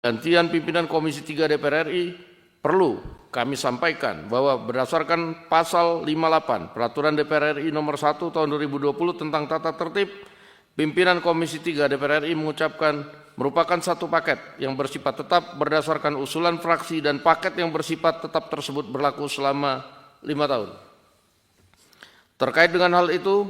Gantian pimpinan Komisi 3 DPR RI perlu kami sampaikan bahwa berdasarkan pasal 58 Peraturan DPR RI nomor 1 tahun 2020 tentang tata tertib, pimpinan Komisi 3 DPR RI mengucapkan merupakan satu paket yang bersifat tetap berdasarkan usulan fraksi dan paket yang bersifat tetap tersebut berlaku selama 5 tahun. Terkait dengan hal itu,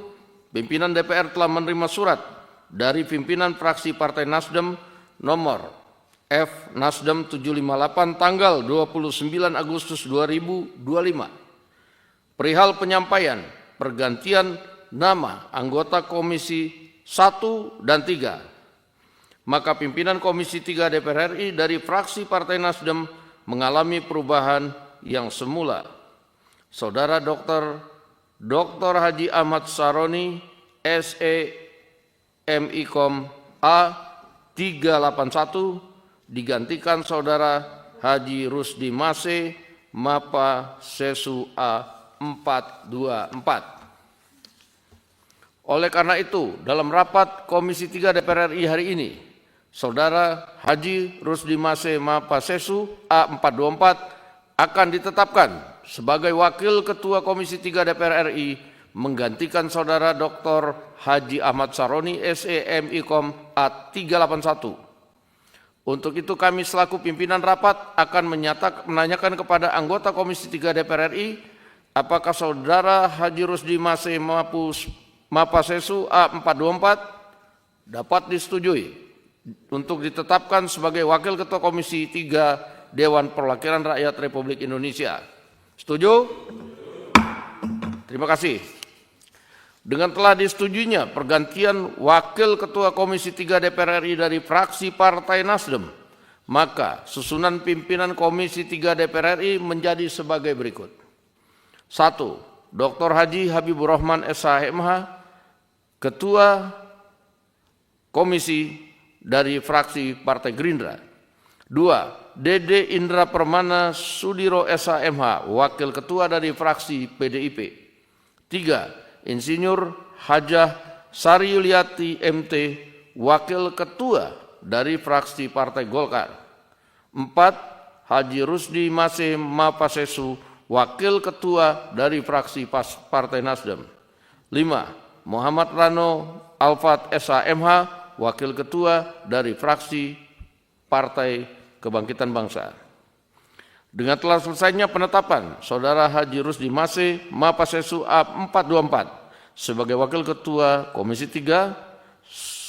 pimpinan DPR telah menerima surat dari pimpinan fraksi Partai Nasdem nomor F Nasdem 758 tanggal 29 Agustus 2025 perihal penyampaian pergantian nama anggota Komisi 1 dan 3. Maka pimpinan Komisi 3 DPR RI dari fraksi Partai Nasdem mengalami perubahan yang semula. Saudara Dr. Haji Ahmad Saroni, SE MIkom A 381 digantikan Saudara Haji Rusdi Mase, Mapa Sesu A 424. Oleh karena itu, dalam rapat Komisi 3 DPR RI hari ini, Saudara Haji Rusdi Mase, Mapa Sesu A 424 akan ditetapkan sebagai Wakil Ketua Komisi 3 DPR RI menggantikan Saudara Dr. Haji Ahmad Saroni, SE MIkom A 381. Untuk itu kami selaku pimpinan rapat akan menanyakan kepada anggota Komisi 3 DPR RI apakah Saudara Haji Rusdi Mase Mapasesu A 424 dapat disetujui untuk ditetapkan sebagai Wakil Ketua Komisi 3 Dewan Perwakilan Rakyat Republik Indonesia. Setuju? Terima kasih. Dengan telah disetujuinya pergantian Wakil Ketua Komisi 3 DPR RI dari fraksi Partai Nasdem, maka susunan pimpinan Komisi 3 DPR RI menjadi sebagai berikut. 1. Dr. Haji Habibur Rahman SH.MH, Ketua Komisi dari fraksi Partai Gerindra. 2. Dede Indra Permana Sudiro SH.MH, Wakil Ketua dari fraksi PDIP. 3. Insinyur Hajah Sari Yuliati MT, Wakil Ketua dari fraksi Partai Golkar. 4. Haji Rusdi Mase Mapasesu, Wakil Ketua dari fraksi Partai Nasdem. 5. Muhammad Rano Alfat SH.MH, Wakil Ketua dari fraksi Partai Kebangkitan Bangsa. Dengan telah selesainya penetapan Saudara Haji Rusdi Mase Mapasesu A 424 sebagai Wakil Ketua Komisi 3,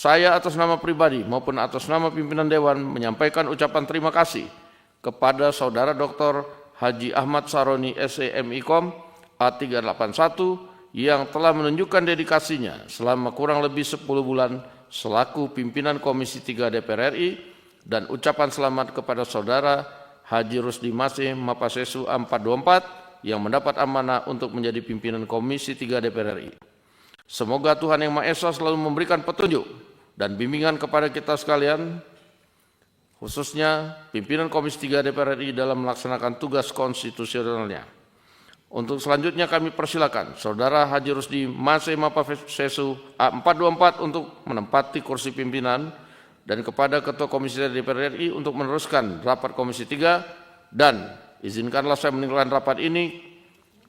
saya atas nama pribadi maupun atas nama pimpinan Dewan menyampaikan ucapan terima kasih kepada Saudara Dr. Haji Ahmad Saroni SE MIkom A 381 yang telah menunjukkan dedikasinya selama kurang lebih 10 bulan selaku pimpinan Komisi 3 DPR RI, dan ucapan selamat kepada Saudara Haji Rusdi Mase Mapasesu A 424 yang mendapat amanah untuk menjadi pimpinan Komisi 3 DPR RI. Semoga Tuhan Yang Maha Esa selalu memberikan petunjuk dan bimbingan kepada kita sekalian, khususnya pimpinan Komisi 3 DPR RI dalam melaksanakan tugas konstitusionalnya. Untuk selanjutnya kami persilakan Saudara Haji Rusdi Mase Mapasesu A 424 untuk menempati kursi pimpinan, dan kepada Ketua Komisi DPR RI untuk meneruskan rapat Komisi 3, dan izinkanlah saya meninggalkan rapat ini,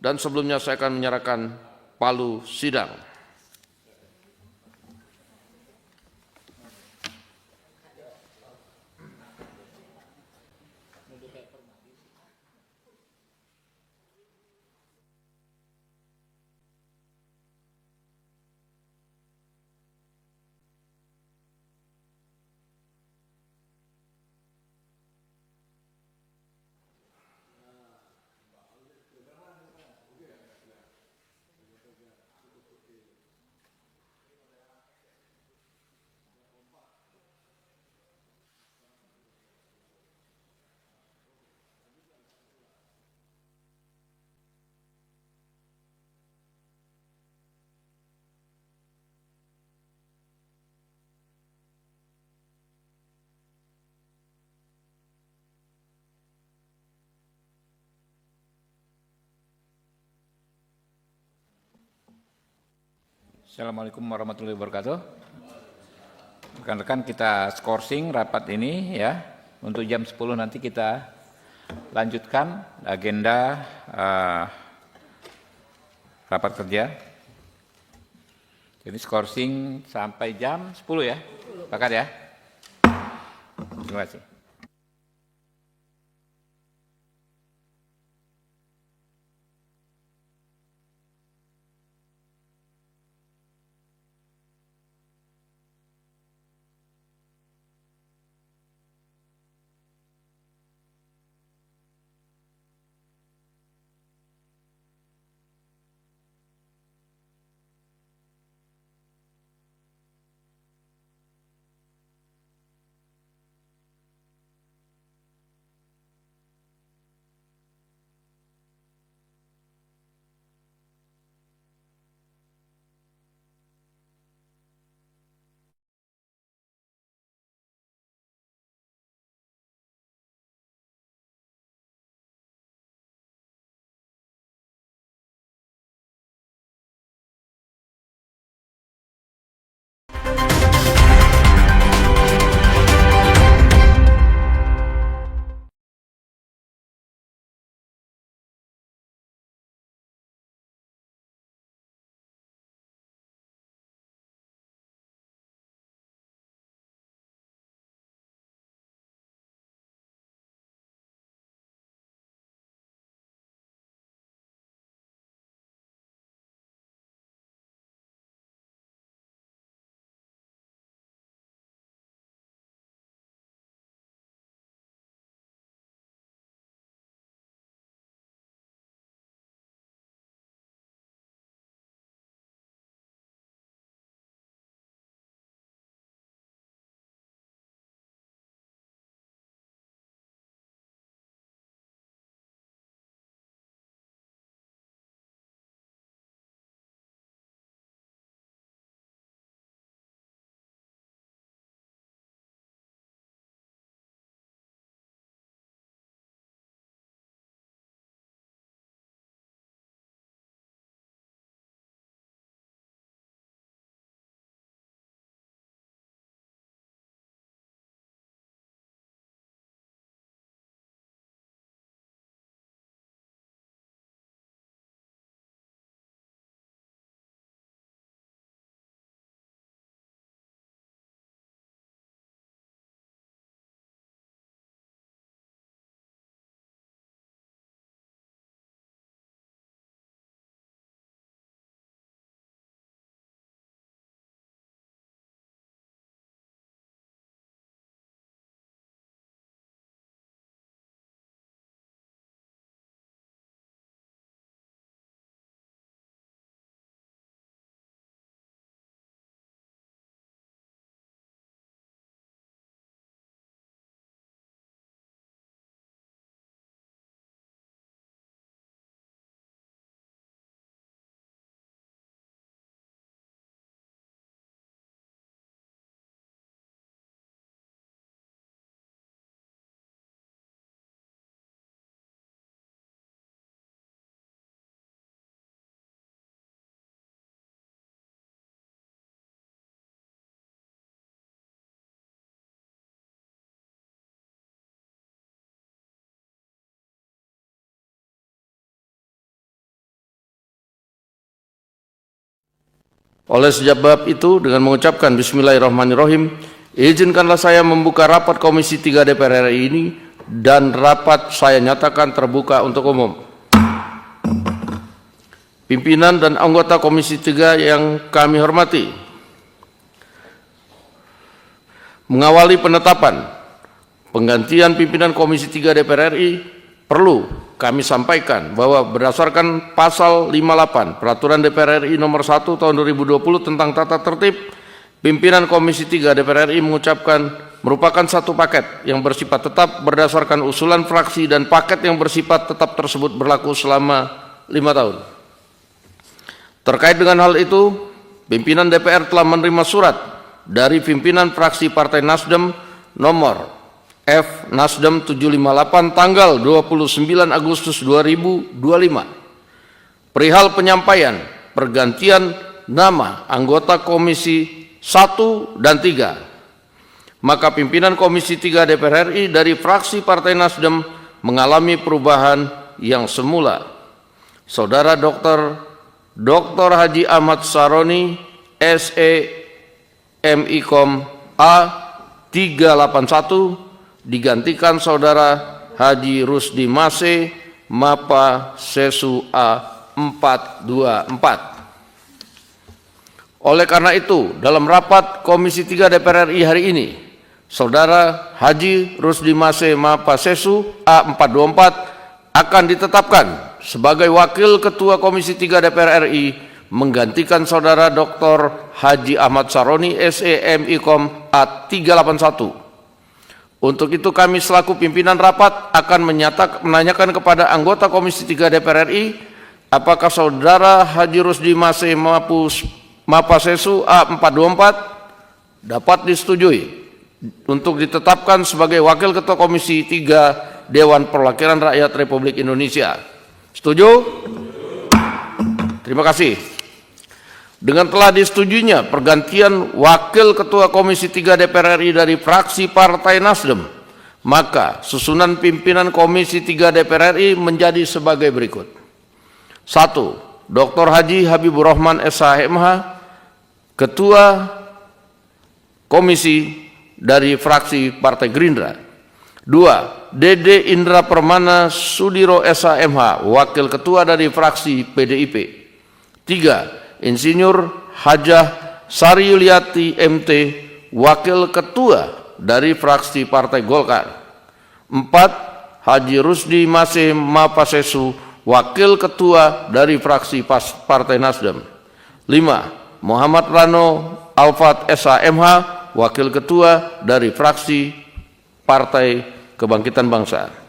dan sebelumnya saya akan menyerahkan palu sidang. Assalamualaikum warahmatullahi wabarakatuh. Rekan-rekan, kita skorsing rapat ini ya. Untuk jam 10 nanti kita lanjutkan agenda rapat kerja. Jadi skorsing sampai jam 10 ya, Sepakat ya? Terima kasih. Oleh sebab itu, dengan mengucapkan Bismillahirrahmanirrahim, izinkanlah saya membuka rapat Komisi 3 DPR RI ini dan rapat saya nyatakan terbuka untuk umum. Pimpinan dan anggota Komisi 3 yang kami hormati, mengawali penetapan penggantian pimpinan Komisi 3 DPR RI, perlu kami sampaikan bahwa berdasarkan pasal 58 Peraturan DPR RI nomor 1 tahun 2020 tentang tata tertib, pimpinan Komisi 3 DPR RI merupakan satu paket yang bersifat tetap berdasarkan usulan fraksi, dan paket yang bersifat tetap tersebut berlaku selama 5 tahun. Terkait dengan hal itu, pimpinan DPR telah menerima surat dari pimpinan fraksi Partai Nasdem nomor F Nasdem 758 tanggal 29 Agustus 2025 perihal penyampaian pergantian nama anggota Komisi 1 dan 3. maka pimpinan Komisi 3 DPR RI dari fraksi Partai Nasdem mengalami perubahan yang semula. Saudara Dr. Haji Ahmad Saroni, SE MIkom A 381 digantikan Saudara Haji Rusdi Mase, Mapa Sesu A 424. Oleh karena itu, dalam rapat Komisi 3 DPR RI hari ini, Saudara Haji Rusdi Mase, Mapa Sesu A 424 akan ditetapkan sebagai Wakil Ketua Komisi 3 DPR RI menggantikan Saudara Dr. Haji Ahmad Saroni, SE MIkom A 381. Untuk itu kami selaku pimpinan rapat akan menanyakan kepada anggota Komisi 3 DPR RI apakah Saudara Haji Rusdi Mase, Mapa Sesu A 424 dapat disetujui untuk ditetapkan sebagai Wakil Ketua Komisi 3 Dewan Perwakilan Rakyat Republik Indonesia. Setuju? Terima kasih. Dengan telah disetujuinya pergantian Wakil Ketua Komisi 3 DPR RI dari fraksi Partai Nasdem, maka susunan pimpinan Komisi 3 DPR RI menjadi sebagai berikut. 1. Dr. Haji Habibur Rahman SHMH, Ketua Komisi dari fraksi Partai Gerindra. 2. Dede Indra Permana Sudiro SHMH, Wakil Ketua dari fraksi PDIP. 3. Insinyur Hajah Sari Yuliati MT, Wakil Ketua dari fraksi Partai Golkar. 4. Haji Rusdi Mase, Mapa Sesu, Wakil Ketua dari fraksi Partai Nasdem. 5. Muhammad Rano Alfat SHMH, Wakil Ketua dari fraksi Partai Kebangkitan Bangsa.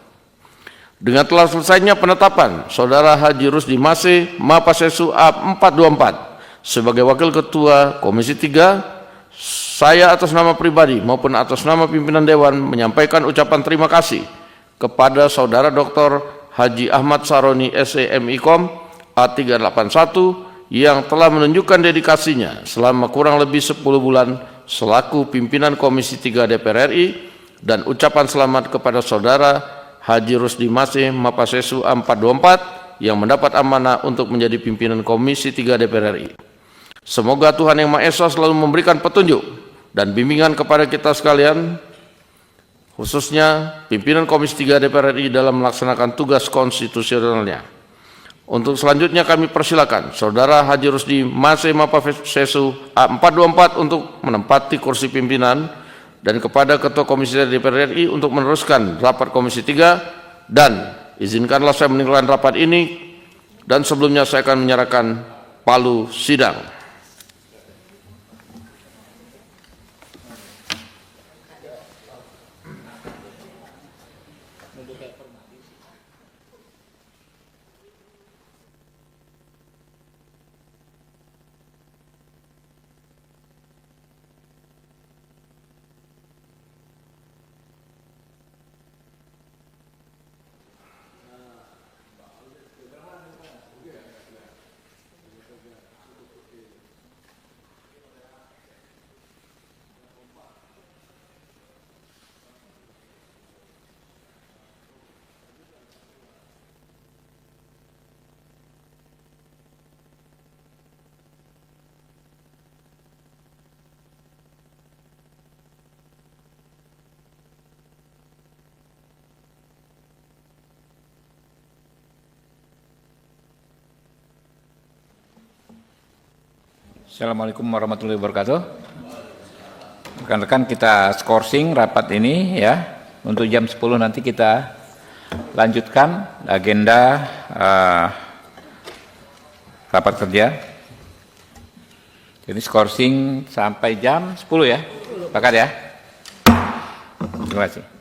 Dengan telah selesainya penetapan Saudara Haji Rusdi Mase, Mapa Sesu A 424 sebagai Wakil Ketua Komisi 3, saya atas nama pribadi maupun atas nama pimpinan Dewan menyampaikan ucapan terima kasih kepada Saudara Dr. Haji Ahmad Saroni, SE MIkom A 381 yang telah menunjukkan dedikasinya selama kurang lebih 10 bulan selaku pimpinan Komisi 3 DPR RI, dan ucapan selamat kepada Saudara Haji Rusdi Mase, Mapa Sesu A 424 yang mendapat amanah untuk menjadi pimpinan Komisi 3 DPR RI. Semoga Tuhan Yang Maha Esa selalu memberikan petunjuk dan bimbingan kepada kita sekalian, khususnya pimpinan Komisi 3 DPR RI dalam melaksanakan tugas konstitusionalnya. Untuk selanjutnya kami persilakan Saudara Haji Rusdi Mase, Mapa Sesu A 424 untuk menempati kursi pimpinan, dan kepada Ketua Komisi DPR RI untuk meneruskan rapat Komisi 3, dan izinkanlah saya meninggalkan rapat ini, dan sebelumnya saya akan menyerahkan palu sidang. Assalamualaikum warahmatullahi wabarakatuh. Rekan-rekan, kita skorsing rapat ini ya. Untuk jam 10 nanti kita lanjutkan agenda rapat kerja. Jadi skorsing sampai jam 10 ya. Sepakat ya? Terima kasih.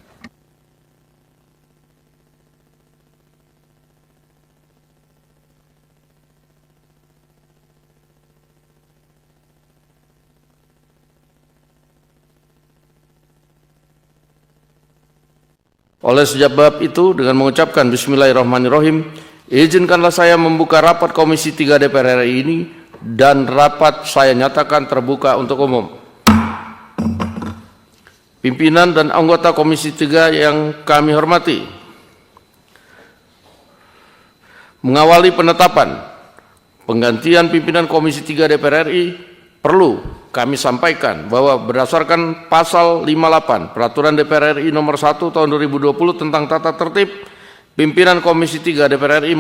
Oleh sebab itu, dengan mengucapkan Bismillahirrahmanirrahim, izinkanlah saya membuka rapat Komisi 3 DPR RI ini, dan rapat saya nyatakan terbuka untuk umum. Pimpinan dan anggota Komisi 3 yang kami hormati, mengawali penetapan penggantian pimpinan Komisi 3 DPR RI, perlu kami sampaikan bahwa berdasarkan pasal 58 Peraturan DPR RI nomor 1 tahun 2020 tentang tata tertib, pimpinan Komisi 3 DPR RI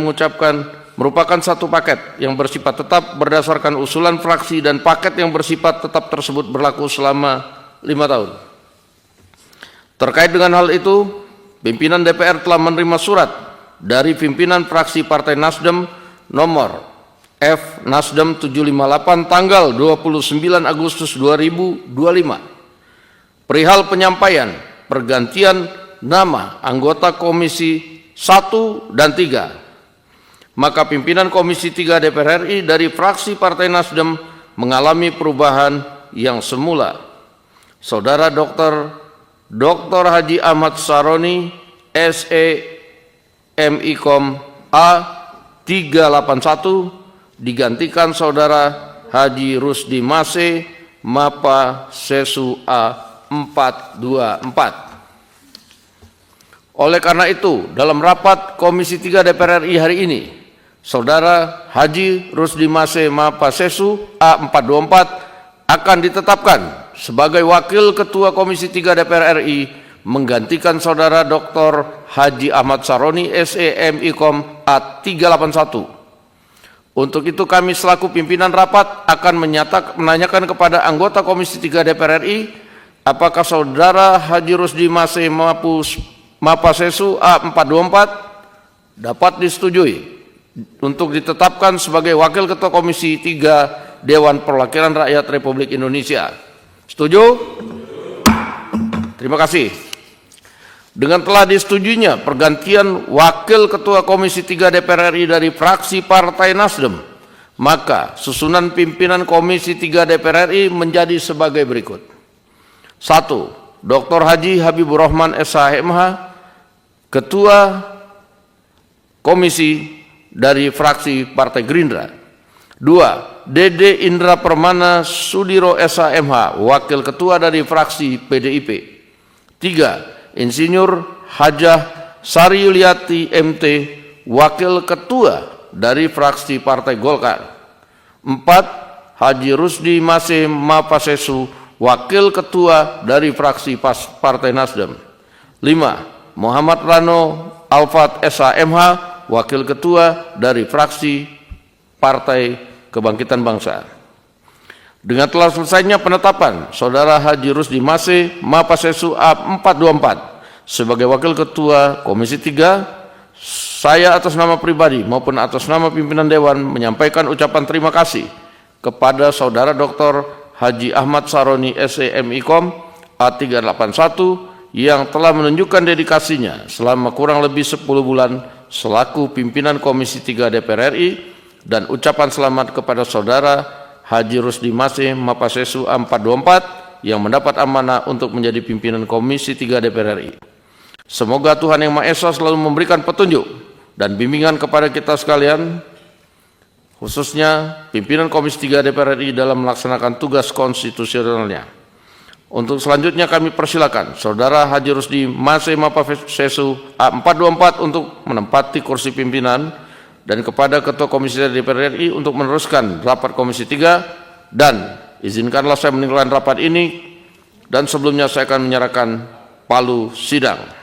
merupakan satu paket yang bersifat tetap berdasarkan usulan fraksi, dan paket yang bersifat tetap tersebut berlaku selama 5 tahun. Terkait dengan hal itu, pimpinan DPR telah menerima surat dari pimpinan fraksi Partai Nasdem nomor F Nasdem 758 tanggal 29 Agustus 2025 perihal penyampaian pergantian nama anggota Komisi 1 dan 3. Maka pimpinan Komisi 3 DPR RI dari fraksi Partai Nasdem mengalami perubahan yang semula Saudara Dr. Haji Ahmad Saroni SEMIKOM A 381 digantikan Saudara Haji Rusdi Mase Mapa Sesu A 424. Oleh karena itu, dalam rapat Komisi 3 DPR RI hari ini, Saudara Haji Rusdi Mase Mapa Sesu A 424 akan ditetapkan sebagai Wakil Ketua Komisi 3 DPR RI menggantikan Saudara Dr. Haji Ahmad Saroni SEMIKOM A 381. Untuk itu kami selaku pimpinan rapat akan menanyakan kepada anggota Komisi 3 DPR RI, apakah Saudara Haji Rusdi Mase Mapa Sesu A 424 dapat disetujui untuk ditetapkan sebagai Wakil Ketua Komisi 3 Dewan Perwakilan Rakyat Republik Indonesia. Setuju? Terima kasih. Dengan telah disetujuinya pergantian Wakil Ketua Komisi 3 DPR RI dari fraksi Partai Nasdem, maka susunan pimpinan Komisi 3 DPR RI menjadi sebagai berikut. 1. Dr. Haji Habibur Rahman SHMH, Ketua Komisi dari fraksi Partai Gerindra. 2. Dede Indra Permana Sudiro SHMH, Wakil Ketua dari fraksi PDIP. 3. Insinyur Hajah Sari Yuliati MT, Wakil Ketua dari fraksi Partai Golkar. 4. Haji Rusdi Mase Mapasesu, Wakil Ketua dari fraksi Partai Nasdem. 5. Muhammad Rano Alfat SHMH, Wakil Ketua dari fraksi Partai Kebangkitan Bangsa. Dengan telah selesainya penetapan Saudara Haji Rusdi Mase Mapasesu A 424 sebagai Wakil Ketua Komisi 3, saya atas nama pribadi maupun atas nama pimpinan Dewan menyampaikan ucapan terima kasih kepada Saudara Dr. Haji Ahmad Saroni SEMIKOM A 381 yang telah menunjukkan dedikasinya selama kurang lebih 10 bulan selaku pimpinan Komisi 3 DPR RI, dan ucapan selamat kepada Saudara Haji Rusdi Mase Mapasesu A 424 yang mendapat amanah untuk menjadi pimpinan Komisi 3 DPR RI. Semoga Tuhan Yang Maha Esa selalu memberikan petunjuk dan bimbingan kepada kita sekalian, khususnya pimpinan Komisi 3 DPR RI dalam melaksanakan tugas konstitusionalnya. Untuk selanjutnya kami persilakan Saudara Haji Rusdi Mase Mapasesu A 424 untuk menempati kursi pimpinan, dan kepada Ketua Komisi DPR RI untuk meneruskan rapat Komisi 3, dan izinkanlah saya meninggalkan rapat ini, dan sebelumnya saya akan menyerahkan palu sidang.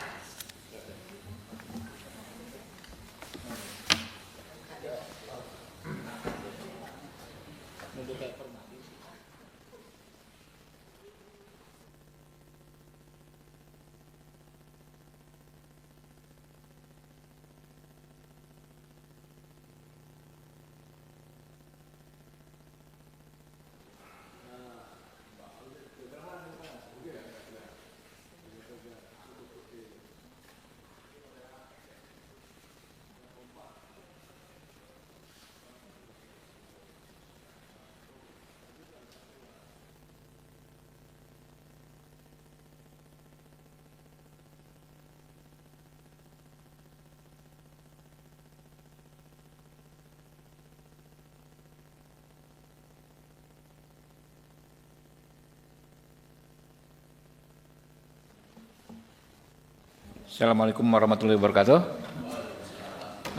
Assalamualaikum warahmatullahi wabarakatuh.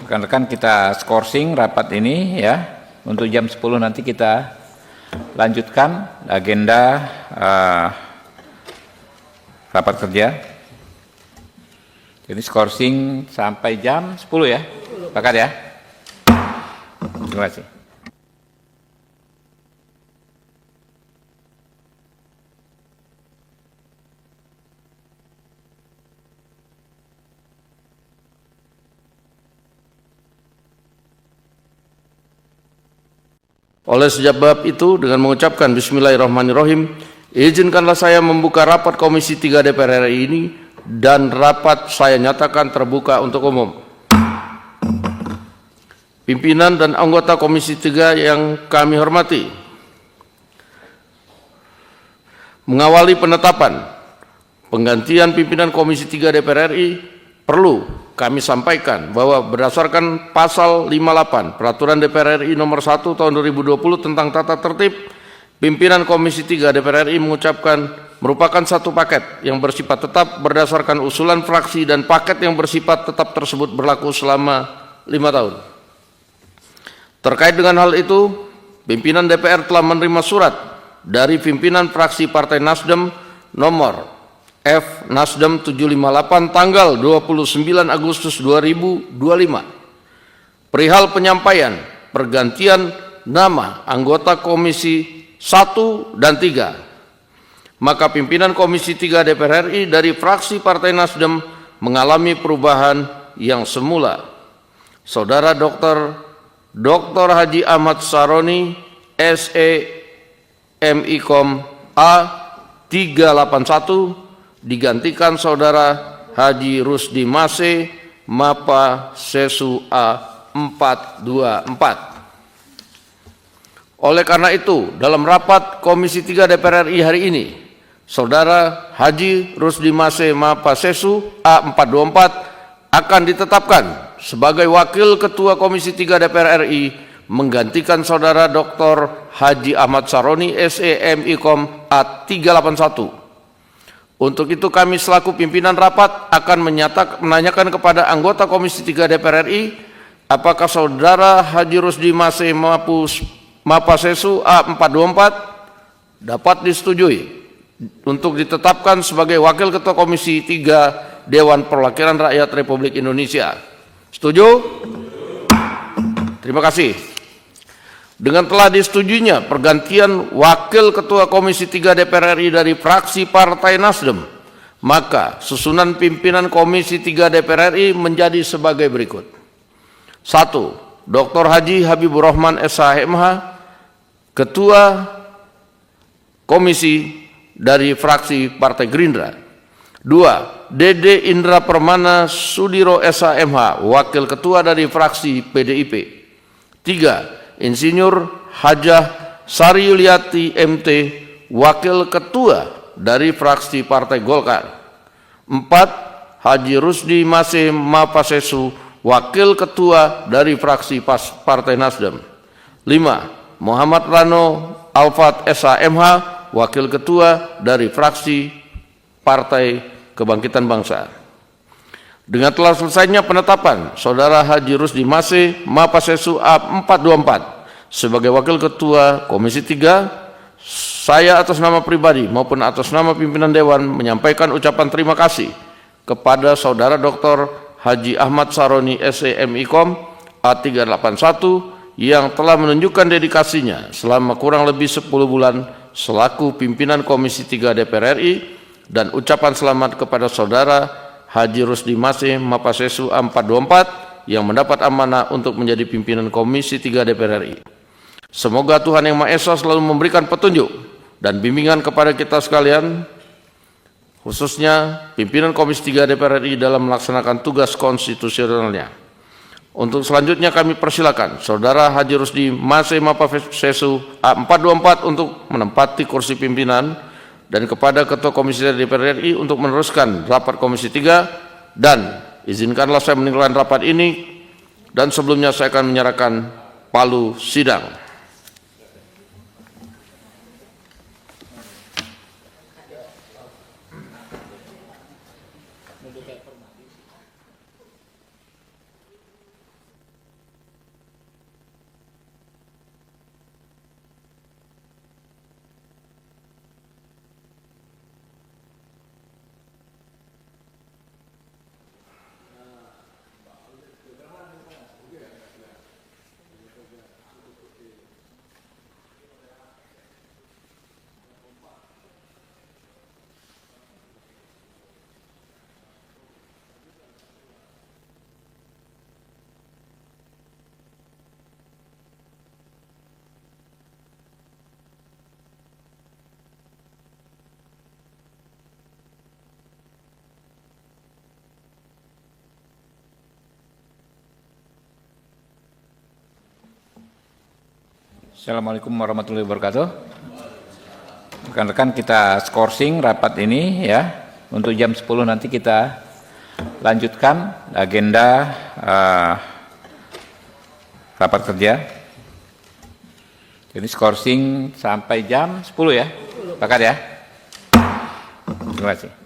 Rekan-rekan, kita skorsing rapat ini ya. Untuk jam 10 nanti kita lanjutkan agenda rapat kerja. Jadi skorsing sampai jam 10 ya. Sepakat ya? Terima kasih. Oleh sebab itu, dengan mengucapkan Bismillahirrahmanirrahim, izinkanlah saya membuka rapat Komisi 3 DPR RI ini dan rapat saya nyatakan terbuka untuk umum. Pimpinan dan anggota Komisi 3 yang kami hormati, mengawali penetapan penggantian pimpinan Komisi 3 DPR RI, perlu kami sampaikan bahwa berdasarkan pasal 58 Peraturan DPR RI nomor 1 tahun 2020 tentang tata tertib, pimpinan Komisi 3 DPR RI merupakan satu paket yang bersifat tetap berdasarkan usulan fraksi, dan paket yang bersifat tetap tersebut berlaku selama 5 tahun. Terkait dengan hal itu, pimpinan DPR telah menerima surat dari pimpinan fraksi Partai Nasdem nomor F Nasdem 758 tanggal 29 Agustus 2025 perihal penyampaian pergantian nama anggota Komisi 1 dan 3. Maka pimpinan Komisi 3 DPR RI dari fraksi Partai Nasdem mengalami perubahan yang semula. Saudara Dr. Haji Ahmad Saroni, SE.MIkom A 381 digantikan Saudara Haji Rusdi Mase, Mapa Sesu A 424. Oleh karena itu, dalam rapat Komisi 3 DPR RI hari ini, Saudara Haji Rusdi Mase, Mapa Sesu A 424 akan ditetapkan sebagai Wakil Ketua Komisi 3 DPR RI menggantikan Saudara Dr. Haji Ahmad Saroni, SE.MIkom A 381. Untuk itu kami selaku pimpinan rapat akan menanyakan kepada anggota Komisi 3 DPR RI, apakah Saudara Haji Rusdi Mase Mapasesu A 424 dapat disetujui untuk ditetapkan sebagai Wakil Ketua Komisi 3 Dewan Perwakilan Rakyat Republik Indonesia. Setuju? Terima kasih. Dengan telah disetujuinya pergantian Wakil Ketua Komisi 3 DPR RI dari fraksi Partai Nasdem, maka susunan pimpinan Komisi 3 DPR RI menjadi sebagai berikut. 1. Dr. Haji Habibur Rahman SH.MH, Ketua Komisi dari fraksi Partai Gerindra. 2. Dede Indra Permana Sudiro SH.MH, Wakil Ketua dari fraksi PDIP. 3. Insinyur Hajah Sari Yuliati MT, Wakil Ketua dari fraksi Partai Golkar. 4. Haji Rusdi Mase Mapasesu, Wakil Ketua dari fraksi Partai Nasdem. 5. Muhammad Rano Alfat SH.MH, Wakil Ketua dari fraksi Partai Kebangkitan Bangsa. Dengan telah selesainya penetapan Saudara Haji Rusdi Mase Mapasesu A 424 sebagai Wakil Ketua Komisi 3, saya atas nama pribadi maupun atas nama pimpinan Dewan menyampaikan ucapan terima kasih kepada Saudara Dr. Haji Ahmad Saroni SE.MIkom A 381 yang telah menunjukkan dedikasinya selama kurang lebih 10 bulan selaku pimpinan Komisi 3 DPR RI, dan ucapan selamat kepada Saudara Haji Rusdi Mase Mapasesu A 424 yang mendapat amanah untuk menjadi pimpinan Komisi 3 DPR RI. Semoga Tuhan Yang Maha Esa selalu memberikan petunjuk dan bimbingan kepada kita sekalian, khususnya pimpinan Komisi 3 DPR RI dalam melaksanakan tugas konstitusionalnya. Untuk selanjutnya kami persilakan Saudara Haji Rusdi Mase Mapasesu A 424 untuk menempati kursi pimpinan, dan kepada Ketua Komisi DPR RI untuk meneruskan rapat Komisi 3, dan izinkanlah saya meninggalkan rapat ini, dan sebelumnya saya akan menyerahkan palu sidang. Assalamualaikum warahmatullahi wabarakatuh. Rekan-rekan kita skorsing rapat ini ya. Untuk jam 10 nanti kita lanjutkan agenda rapat kerja. Jadi skorsing sampai jam 10 ya. Sepakat ya? Terima kasih.